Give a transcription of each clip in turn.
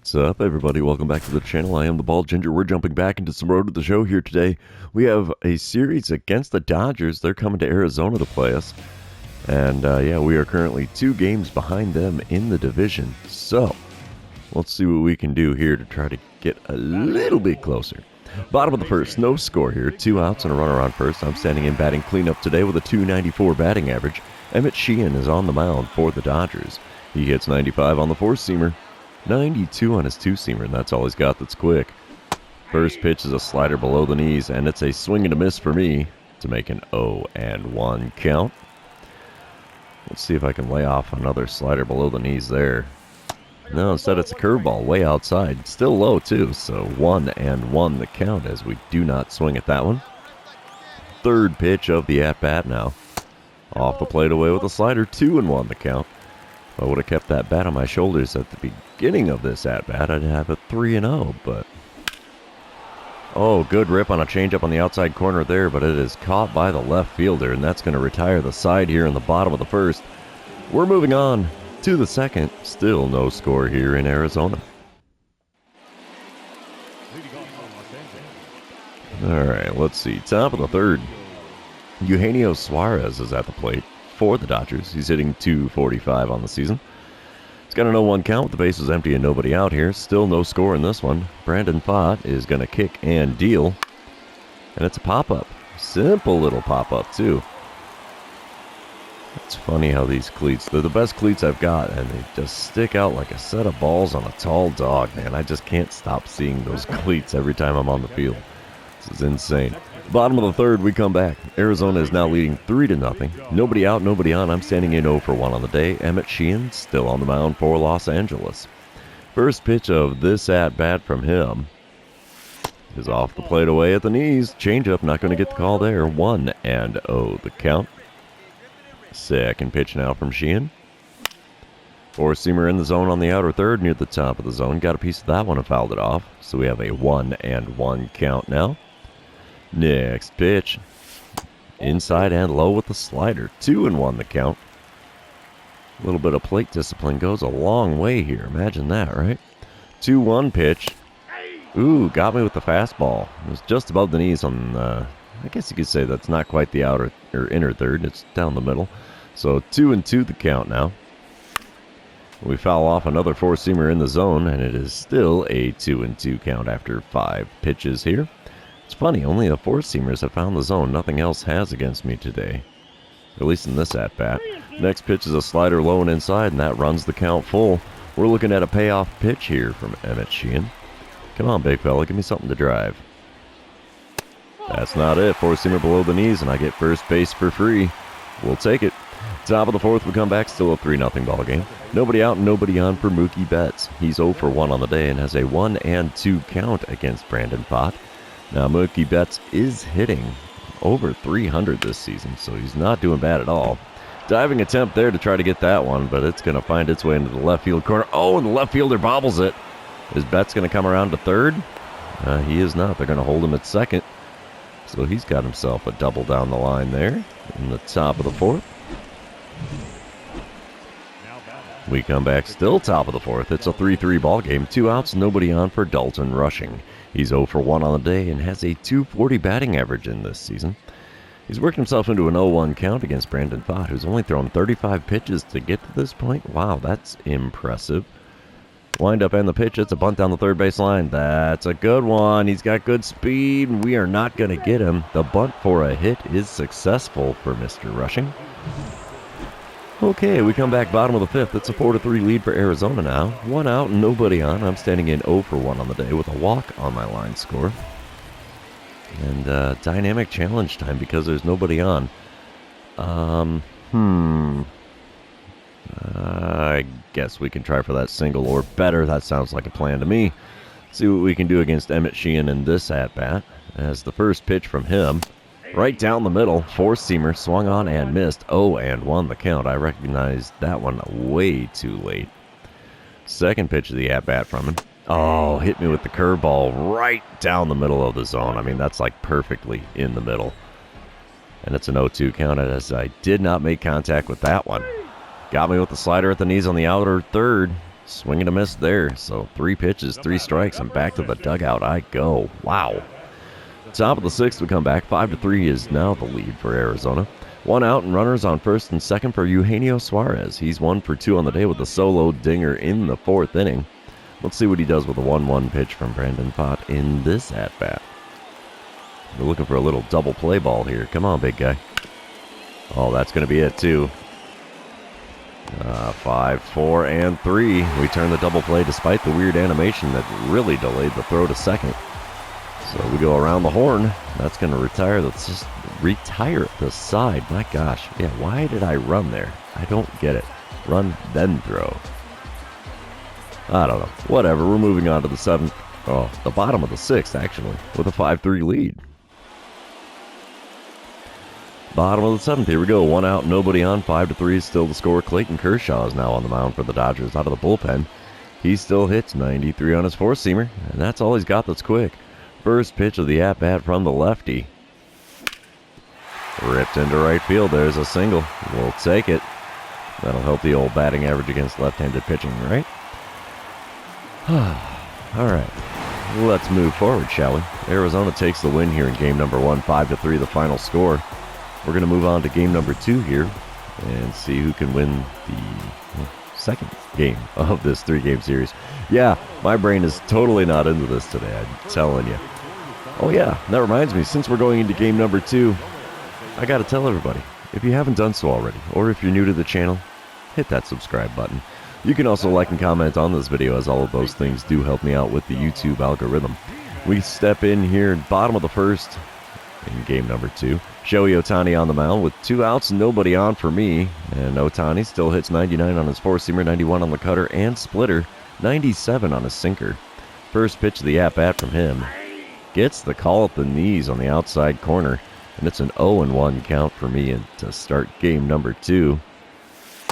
What's up, everybody? Welcome back to the channel. I am the Bald Ginger. We're jumping back into some Road to the Show here today. We have a series against the Dodgers. They're coming to Arizona to play us. And, yeah, we are currently 2 games behind them in the division. So, let's see what we can do here to try to get a little bit closer. Bottom of the first, no score here. 2 outs and a runner on first. I'm standing in batting cleanup today with a .294 batting average. Emmett Sheehan is on the mound for the Dodgers. He hits 95 on the 4-seamer. 92 on his 2-seamer, and that's all he's got that's quick. First pitch is a slider below the knees, and it's a swing and a miss for me to make an 0-1 count. Let's see if I can lay off another slider below the knees there. No, instead it's a curveball way outside. Still low, too, so 1-1 the count as we do not swing at that one. Third pitch of the at-bat now. Off the plate away with a slider, 2-1 the count. If I would have kept that bat on my shoulders at the beginning of this at-bat, I'd have a 3-0, but... Oh, good rip on a changeup on the outside corner there, but it is caught by the left fielder, and that's going to retire the side here in the bottom of the first. We're moving on to the second. Still no score here in Arizona. Alright, let's see. Top of the third. Eugenio Suarez is at the plate for the Dodgers. He's hitting .245 on the season. It's got an 0-1 count with the bases empty and nobody out here. Still no score in this one. Brandon Pfaadt is going to kick and deal. And it's a pop-up. Simple little pop-up, too. It's funny how these cleats, they're the best cleats I've got, and they just stick out like a set of balls on a tall dog, man. I just can't stop seeing those cleats every time I'm on the field. This is insane. Bottom of the third, we come back. Arizona is now leading 3-0. Nobody out, nobody on. I'm standing in 0-for-1 on the day. Emmett Sheehan still on the mound for Los Angeles. First pitch of this at-bat from him is off the plate away at the knees. Changeup, not going to get the call there. 1-0 the count. Second pitch now from Sheehan. 4-seamer in the zone on the outer third near the top of the zone. Got a piece of that one and fouled it off. So we have a 1-1 count now. Next pitch. Inside and low with the slider. 2-1 the count. A little bit of plate discipline goes a long way here. Imagine that, right? 2-1 pitch. Ooh, got me with the fastball. It was just above the knees on, I guess you could say that's not quite the outer or inner third. It's down the middle. So 2-2 the count now. We foul off another 4-seamer in the zone, and it is still a 2-2 count after 5 pitches here. It's funny, only the 4-seamers have found the zone. Nothing else has against me today, at least in this at-bat. Next pitch is a slider low and inside, and that runs the count full. We're looking at a payoff pitch here from Emmett Sheehan. Come on, big fella, give me something to drive. That's not it. 4-seamer below the knees, and I get first base for free. We'll take it. Top of the fourth, we come back, still a 3-0 ball game. Nobody out and nobody on for Mookie Betts. He's 0-for-1 on the day and has a 1-2 count against Brandon Pfaadt. Now, Mookie Betts is hitting over 300 this season, so he's not doing bad at all. Diving attempt there to try to get that one, but it's going to find its way into the left field corner. Oh, and the left fielder bobbles it. Is Betts going to come around to third? He is not. They're going to hold him at second. So he's got himself a double down the line there in the top of the fourth. We come back still top of the fourth. It's a 3-3 ball game. 2 outs, nobody on for Dalton Rushing. He's 0-for-1 on the day and has a .240 batting average in this season. He's worked himself into an 0-1 count against Brandon Pfaadt, who's only thrown 35 pitches to get to this point. Wow, that's impressive. Wind up and the pitch. It's a bunt down the third base line. That's a good one. He's got good speed. We are not going to get him. The bunt for a hit is successful for Mr. Rushing. Okay, we come back bottom of the fifth. It's a 4-3 lead for Arizona now. 1 out and nobody on. I'm standing in 0-for-1 on the day with a walk on my line score. And dynamic challenge time because there's nobody on. I guess we can try for that single or better. That sounds like a plan to me. See what we can do against Emmett Sheehan in this at-bat. As the first pitch from him, right down the middle, 4-seamer, swung on and missed. 0-1 the count. I recognized that one way too late. Second pitch of the at-bat from him. Oh, hit me with the curveball right down the middle of the zone. I mean, that's like perfectly in the middle. And it's an 0-2 count as I did not make contact with that one. Got me with the slider at the knees on the outer third. Swing and a miss there. So 3 pitches, 3 strikes, and back to the dugout I go. Wow. Top of the 6th, we come back. 5-3 is now the lead for Arizona. 1 out and runners on first and second for Eugenio Suarez. He's 1 for 2 on the day with a solo dinger in the 4th inning. Let's see what he does with a 1-1 pitch from Brandon Pott in this at-bat. We're looking for a little double play ball here. Come on, big guy. Oh, that's going to be it, too. 5, 4, and 3. We turn the double play despite the weird animation that really delayed the throw to second. So we go around the horn. That's going to retire. Let's just retire the side. My gosh. Yeah, why did I run there? I don't get it. Run, then throw. I don't know. Whatever. We're moving on to the 7th. Oh, the bottom of the 6th, actually, with a 5-3 lead. Bottom of the 7th. Here we go. 1 out, nobody on. 5-3 is still the score. Clayton Kershaw is now on the mound for the Dodgers out of the bullpen. He still hits 93 on his 4-seamer, and that's all he's got that's quick. First pitch of the at-bat from the lefty. Ripped into right field. There's a single. We'll take it. That'll help the old batting average against left-handed pitching, right? All right. Let's move forward, shall we? Arizona takes the win here in game number 1. 5-3, the final score. We're going to move on to game number 2 here and see who can win the second game of this 3-game series. Yeah, my brain is totally not into this today, I'm telling you. Oh yeah, that reminds me, since we're going into game number 2, I gotta tell everybody, if you haven't done so already, or if you're new to the channel, hit that subscribe button. You can also like and comment on this video, as all of those things do help me out with the YouTube algorithm. We step in here, bottom of the 1st, in game number 2. Shohei Ohtani on the mound with 2 outs, nobody on for me. And Ohtani still hits 99 on his 4-seamer, 91 on the cutter and splitter, 97 on his sinker. First pitch of the at-bat from him. Gets the call at the knees on the outside corner. And it's an 0-1 count for me to start game number 2.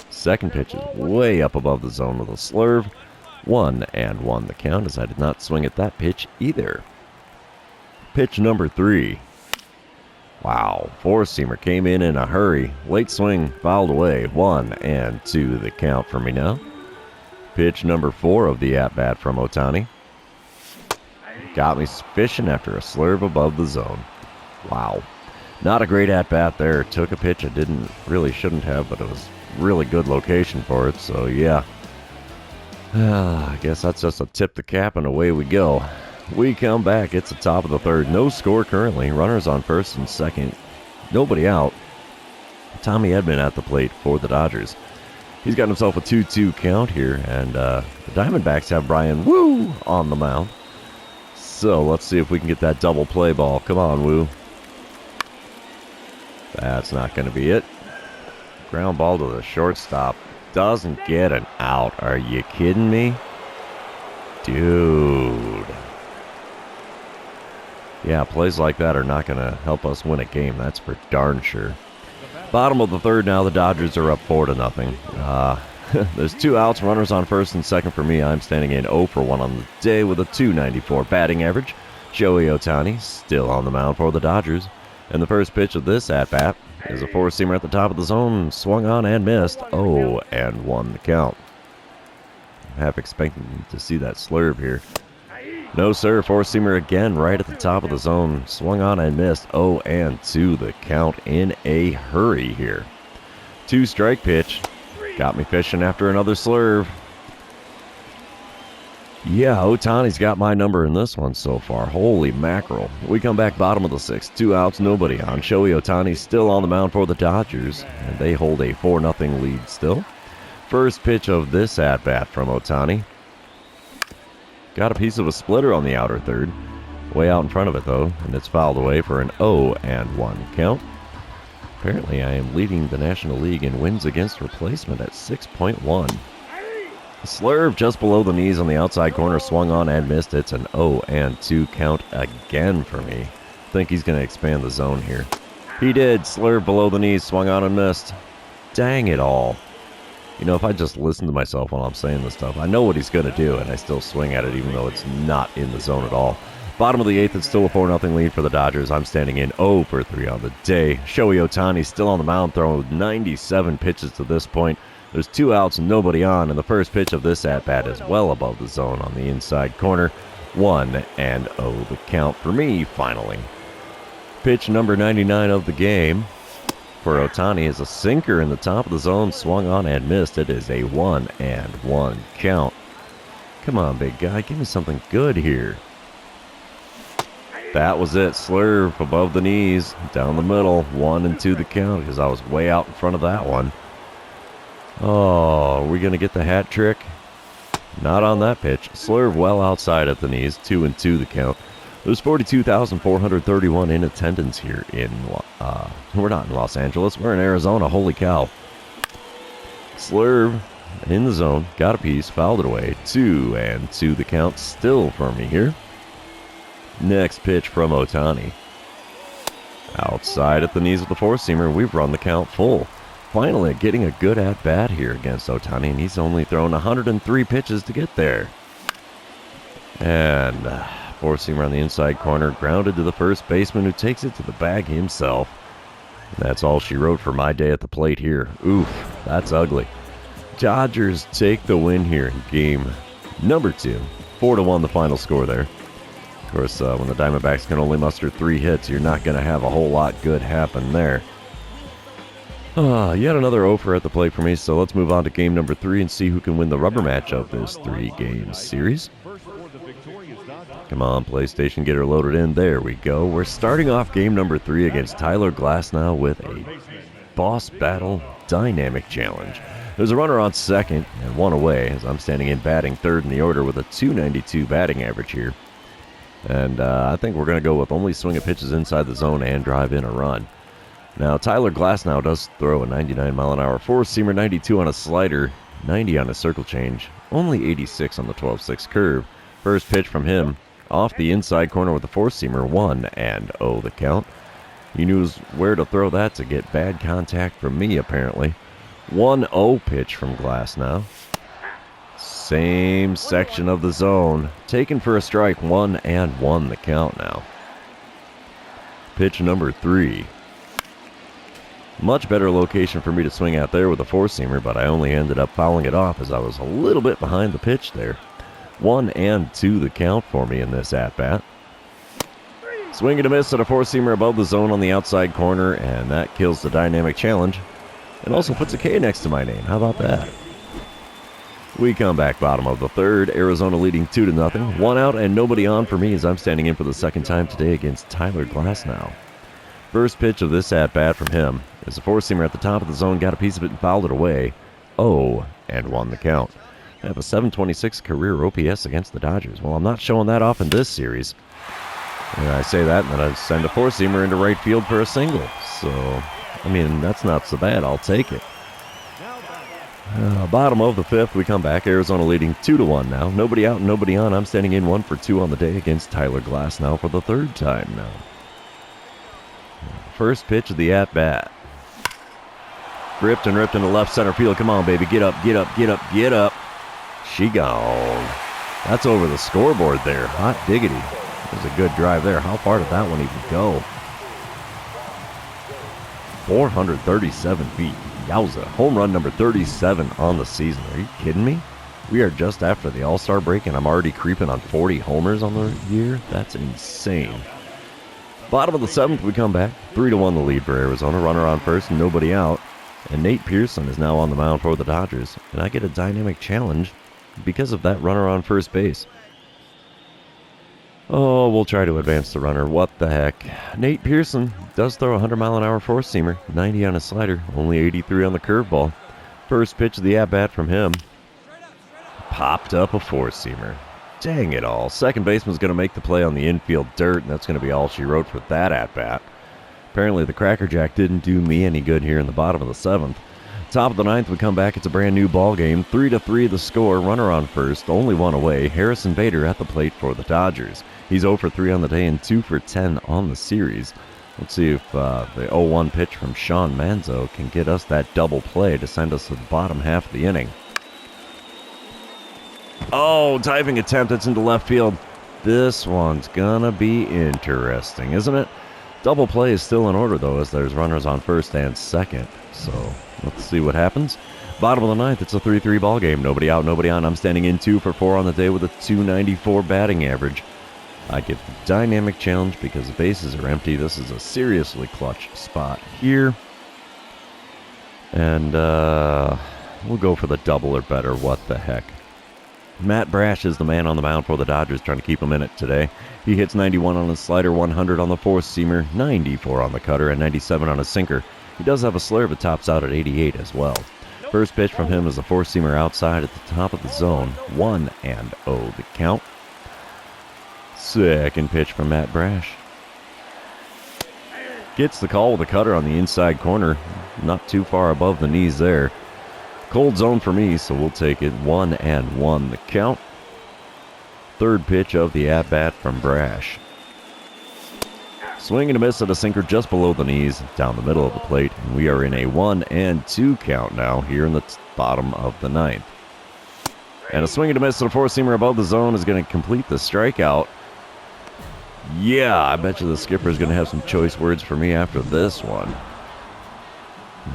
Second pitch is way up above the zone with a slurve. 1-1 the count, as I did not swing at that pitch either. Pitch number 3. Wow, 4-seamer came in a hurry. Late swing, fouled away. 1-2 the count for me now. Pitch number 4 of the at-bat from Ohtani. Got me fishing after a slurve above the zone. Wow. Not a great at-bat there. Took a pitch I shouldn't have, but it was really good location for it, so yeah. I guess that's just a tip the cap and away we go. We come back. It's the top of the 3rd. No score currently. Runners on first and second. Nobody out. Tommy Edman at the plate for the Dodgers. He's got himself a 2-2 count here, and the Diamondbacks have Brian Wu on the mound. So let's see if we can get that double play ball. Come on, Wu. That's not going to be it. Ground ball to the shortstop. Doesn't get an out. Are you kidding me? Dude. Yeah, plays like that are not going to help us win a game. That's for darn sure. Bottom of the 3rd now. The Dodgers are up 4-0. There's 2 outs, runners on first and second for me. I'm standing in 0 for 1 on the day with a .294 batting average. Shohei Ohtani still on the mound for the Dodgers. And the first pitch of this at-bat is a 4-seamer at the top of the zone. Swung on and missed. 0-1 the count. I'm half expecting to see that slurve here. No, sir. 4-seamer again right at the top of the zone. Swung on and missed. 0-2 the count in a hurry here. 2-strike pitch. Got me fishing after another slurve. Yeah, Ohtani's got my number in this one so far. Holy mackerel. We come back bottom of the 6th. 2 outs, nobody on. Shohei Ohtani still on the mound for the Dodgers, and they hold a 4-0 lead still. First pitch of this at-bat from Ohtani. Got a piece of a splitter on the outer 3rd. Way out in front of it, though, and it's fouled away for an 0-1 count. Apparently, I am leading the National League in wins against replacement at 6.1. Slurve just below the knees on the outside corner, swung on and missed. It's an 0-2 count again for me. Think he's going to expand the zone here. He did. Slurve below the knees, swung on and missed. Dang it all. You know, if I just listen to myself while I'm saying this stuff, I know what he's going to do, and I still swing at it even though it's not in the zone at all. Bottom of the 8th, it's still a 4-0 lead for the Dodgers. I'm standing in 0 for 3 on the day. Shohei Ohtani still on the mound, throwing 97 pitches to this point. There's 2 outs and nobody on, and the first pitch of this at-bat is well above the zone on the inside corner. 1-0 the count for me, finally. Pitch number 99 of the game for Ohtani is a sinker in the top of the zone, swung on and missed. It is a 1-1 count. Come on, big guy, give me something good here. That was it. Slurve above the knees, down the middle. 1-2 the count because I was way out in front of that one. Oh, are we going to get the hat trick? Not on that pitch. Slurve well outside at the knees. 2-2 the count. There's 42,431 in attendance here in, we're not in Los Angeles. We're in Arizona. Holy cow. Slurve in the zone. Got a piece. Fouled it away. 2-2 the count still for me here. Next pitch from Ohtani. Outside at the knees of the four-seamer. We've run the count full. Finally getting a good at-bat here against Ohtani, and he's only thrown 103 pitches to get there. And four-seamer on the inside corner, grounded to the first baseman who takes it to the bag himself. And that's all she wrote for my day at the plate here. Oof, that's ugly. Dodgers take the win here in game number 2. 4-1 the final score there. Of course, when the Diamondbacks can only muster 3 hits, you're not going to have a whole lot good happen there. Yet another offer at the plate for me, so let's move on to game number 3 and see who can win the rubber match of this 3-game series. Come on, PlayStation, get her loaded in. There we go. We're starting off game number 3 against Tyler Glasnow with a boss battle dynamic challenge. There's a runner on second and 1 away as I'm standing in batting third in the order with a .292 batting average here. And I think we're going to go with only swinging pitches inside the zone and drive in a run. Now, Tyler Glasnow does throw a 99-mile-an-hour four-seamer, 92 on a slider, 90 on a circle change, only 86 on the 12-6 curve. First pitch from him, off the inside corner with a four-seamer, 1-0 the count. He knew where to throw that to get bad contact from me, apparently. 1-0 pitch from Glasnow. Same section of the zone. Taken for a strike, 1-1 the count now. Pitch number 3. Much better location for me to swing out there with a four-seamer, but I only ended up fouling it off as I was a little bit behind the pitch there. 1-2 the count for me in this at-bat. Swing and a miss at a four-seamer above the zone on the outside corner, and that kills the dynamic challenge. And also puts a K next to my name. How about that? We come back bottom of the third. Arizona leading 2-0. 1 out and nobody on for me as I'm standing in for the second time today against Tyler Glasnow. First pitch of this at-bat from him is a four-seamer at the top of the zone. Got a piece of it and fouled it away. 0-1 the count. I have a .726 career OPS against the Dodgers. Well, I'm not showing that off in this series. And I say that, and then I send a four-seamer into right field for a single. So, I mean, that's not so bad. I'll take it. Bottom of the fifth, we come back. Arizona leading 2-1 now. Nobody out and nobody on. I'm standing in 1 for 2 on the day against Tyler Glasnow for the third time now. First pitch of the at-bat. Ripped into left center field. Come on, baby. Get up, get up, get up, get up. She gone. That's over the scoreboard there. Hot diggity. There's a good drive there. How far did that one even go? 437 feet. Yowza. Home run number 37 on the season. Are you kidding me? We are just after the All-Star break, and I'm already creeping on 40 homers on the year? That's insane. Bottom of the seventh, we come back. 3-1 the lead for Arizona. Runner on first, nobody out. And Nate Pearson is now on the mound for the Dodgers. And I get a dynamic challenge because of that runner on first base. Oh, we'll try to advance the runner. What the heck. Nate Pearson does throw a 100-mile-an-hour four-seamer. 90 on a slider. Only 83 on the curveball. First pitch of the at-bat from him. Popped up a four-seamer. Dang it all. Second baseman's going to make the play on the infield dirt, and that's going to be all she wrote for that at-bat. Apparently the Cracker Jack didn't do me any good here in the bottom of the seventh. Top of the ninth, we come back. It's a brand new ball game. 3-3 the score. Runner on first. Only 1 away. Harrison Bader at the plate for the Dodgers. He's 0 for 3 on the day and 2 for 10 on the series. Let's see if the 0-1 pitch from Sean Manzo can get us that double play to send us to the bottom half of the inning. Oh, diving attempt. It's into left field. This one's gonna be interesting, isn't it? Double play is still in order, though, as there's runners on first and second. So let's see what happens. Bottom of the ninth, it's a 3-3 ball game. Nobody out, nobody on. I'm standing in 2 for 4 on the day with a .294 batting average. I get the dynamic challenge because the bases are empty. This is a seriously clutch spot here. And we'll go for the double or better. What the heck. Matt Brash is the man on the mound for the Dodgers, trying to keep him in it today. He hits 91 on his slider, 100 on the four-seamer, 94 on the cutter, and 97 on his sinker. He does have a slurve that tops out at 88 as well. First pitch from him is a four-seamer outside at the top of the zone. 1-0 the count. Second pitch from Matt Brash. Gets the call with a cutter on the inside corner. Not too far above the knees there. Cold zone for me, so we'll take it 1-1 the count. Third pitch of the at-bat from Brash. Swing and a miss at a sinker just below the knees, down the middle of the plate. And we are in a 1-2 count now here in the bottom of the ninth. And a swing and a miss at a four-seamer above the zone is going to complete the strikeout. Yeah, I bet you the skipper is going to have some choice words for me after this one.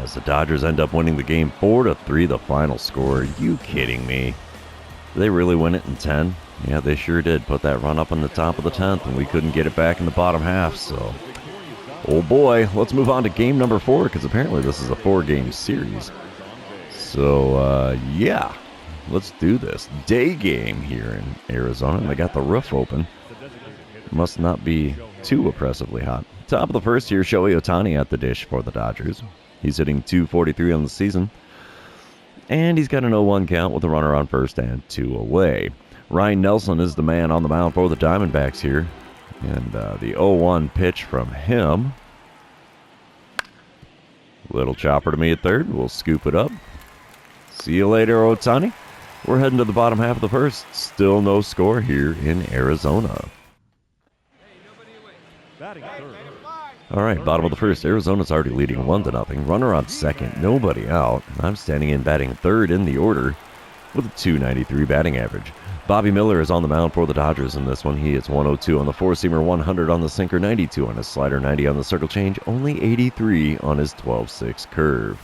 As the Dodgers end up winning the game 4-3, the final score. Are you kidding me? Did they really win it in 10? Yeah, they sure did. Put that run up on the top of the 10th, and we couldn't get it back in the bottom half, so... Oh boy, let's move on to game number 4, because apparently this is a 4-game series. So, yeah, let's do this. Day game here in Arizona, and they got the roof open. Must not be too oppressively hot. Top of the first here, Shohei Ohtani at the dish for the Dodgers. He's hitting .243 on the season. And he's got an 0-1 count with a runner on first and 2 away. Ryan Nelson is the man on the mound for the Diamondbacks here. And the 0-1 pitch from him. Little chopper to me at third. We'll scoop it up. See you later, Ohtani. We're heading to the bottom half of the first. Still no score here in Arizona. All right, bottom of the first. Arizona's already leading 1-0. Runner on second, nobody out. I'm standing in batting third in the order with a .293 batting average. Bobby Miller is on the mound for the Dodgers in this one. He hits 102 on the four-seamer, 100 on the sinker, 92 on his slider, 90 on the circle change, only 83 on his 12-6 curve.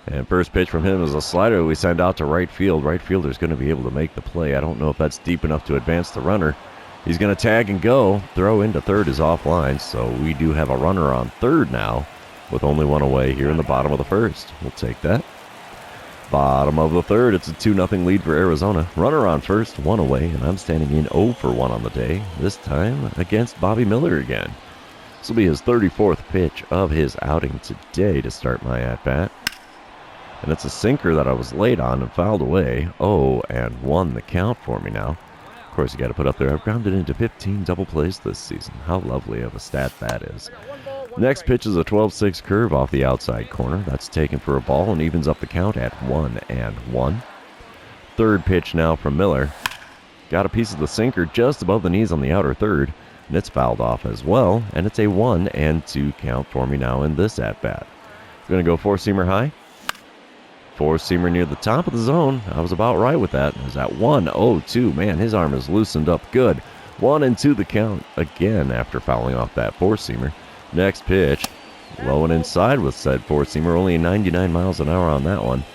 And first pitch from him is a slider we send out to right field. Right fielder's going to be able to make the play. I don't know if that's deep enough to advance the runner. He's going to tag and go. Throw into third is offline, so we do have a runner on third now with only one away here in the bottom of the first. We'll take that. Bottom of the third, it's a 2-0 lead for Arizona. Runner on first, one away, and I'm standing in 0 for 1 on the day, this time against Bobby Miller again. This will be his 34th pitch of his outing today to start my at-bat. And it's a sinker that I was late on and fouled away. 0-1 the count for me now. Of course, you got to put up there. I've grounded into 15 double plays this season. How lovely of a stat that is. Next pitch is a 12-6 curve off the outside corner. That's taken for a ball and evens up the count at 1-1. Third pitch now from Miller. Got a piece of the sinker just above the knees on the outer third, and it's fouled off as well, and it's a 1-2 count for me now in this at-bat. Going to go four-seamer high. Four-seamer near the top of the zone. I was about right with that. It was at 1-2. Man, his arm is loosened up good. 1-2 the count again after fouling off that four-seamer. Next pitch, low and inside with said four-seamer. Only 99 miles an hour on that one.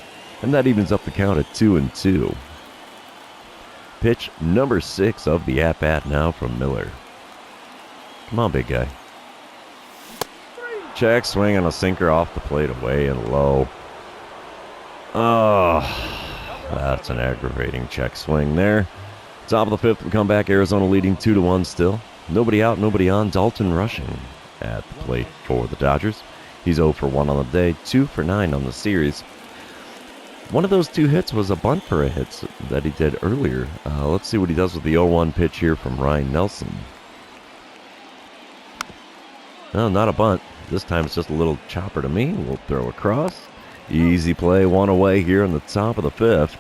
And that evens up the count at 2-2. Pitch number 6 of the at-bat now from Miller. Come on, big guy. Check swing on a sinker off the plate away and low. Oh, that's an aggravating check swing there. Top of the fifth, we come back. Arizona leading 2-1 still. Nobody out, nobody on. Dalton rushing at the plate for the Dodgers. He's 0 for 1 on the day, 2 for 9 on the series. One of those 2 hits was a bunt for a hit that he did earlier. Let's see what he does with the 0-1 pitch here from Ryan Nelson. No, not a bunt. This time it's just a little chopper to me. We'll throw across. Easy play, 1 away here in the top of the 5th.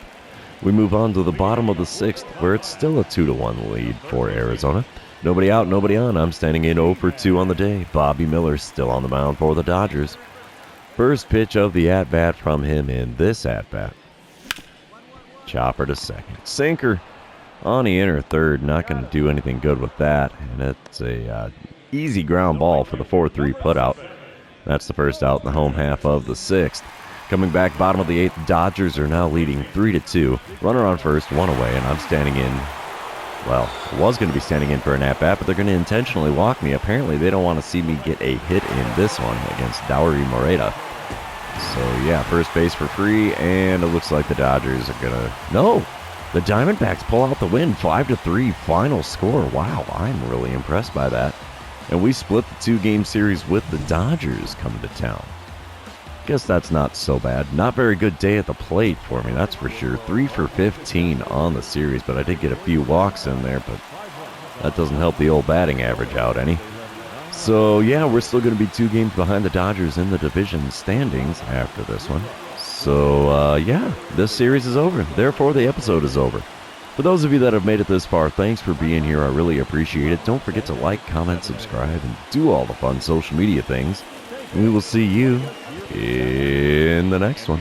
We move on to the bottom of the 6th, where it's still a 2-1 lead for Arizona. Nobody out, nobody on. I'm standing in 0 for 2 on the day. Bobby Miller still on the mound for the Dodgers. First pitch of the at-bat from him in this at-bat. Chopper to second. Sinker on the inner third. Not going to do anything good with that. And it's a easy ground ball for the 4-3 putout. That's the first out in the home half of the 6th. Coming back, bottom of the 8th, Dodgers are now leading 3-2. Runner on first, one away, and I'm standing in. Well, I was going to be standing in for an at-bat, but they're going to intentionally walk me. Apparently, they don't want to see me get a hit in this one against Dowry Moreta. So, yeah, first base for free, and it looks like the Dodgers are going to... No! The Diamondbacks pull out the win, 5-3, final score. Wow, I'm really impressed by that. And we split the 2-game series with the Dodgers coming to town. Guess that's not so bad. Not very good day at the plate for me, that's for sure. 3 for 15 on the series, but I did get a few walks in there, but that doesn't help the old batting average out any. So, yeah, we're still going to be 2 games behind the Dodgers in the division standings after this one. So, yeah, this series is over. Therefore, the episode is over. For those of you that have made it this far, thanks for being here. I really appreciate it. Don't forget to like, comment, subscribe, and do all the fun social media things. We will see you in the next one.